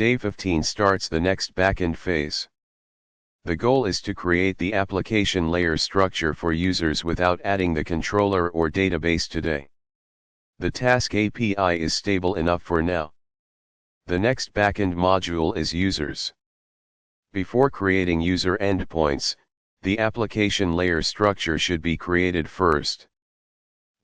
Day 15 starts the next backend phase. The goal is to create the application layer structure for users without adding the controller or database today. The task API is stable enough for now. The next backend module is users. Before creating user endpoints, the application layer structure should be created first.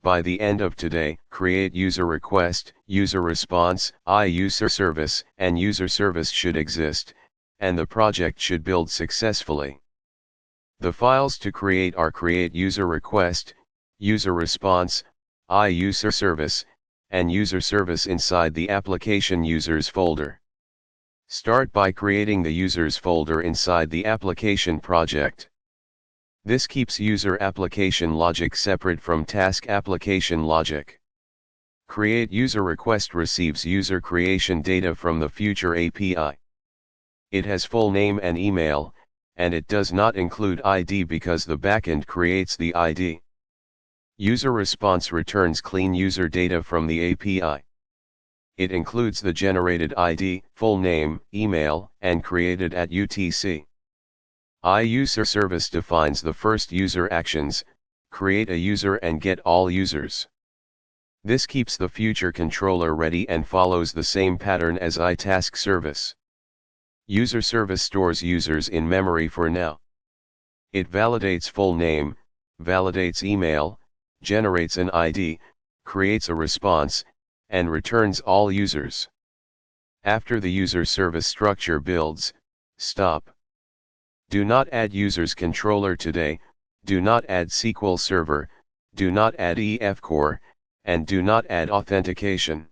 By the end of today, create user request, user response, IUserService, and UserService should exist, and the project should build successfully. The files to create are create user request, user response, IUserService, and UserService inside the application users folder. Start by creating the users folder inside the application project. This keeps user application logic separate from task application logic. Create user request receives user creation data from the future API. It has full name and email, and it does not include ID because the backend creates the ID. User response returns clean user data from the API. It includes the generated ID, full name, email, and created at UTC. IUserService defines the first user actions, create a user and get all users. This keeps the future controller ready and follows the same pattern as iTask service. UserService stores users in memory for now. It validates full name, validates email, generates an ID, creates a response, and returns all users. After the UserService structure builds, stop. Do not add users controller today, do not add SQL Server, do not add EF Core, and do not add authentication.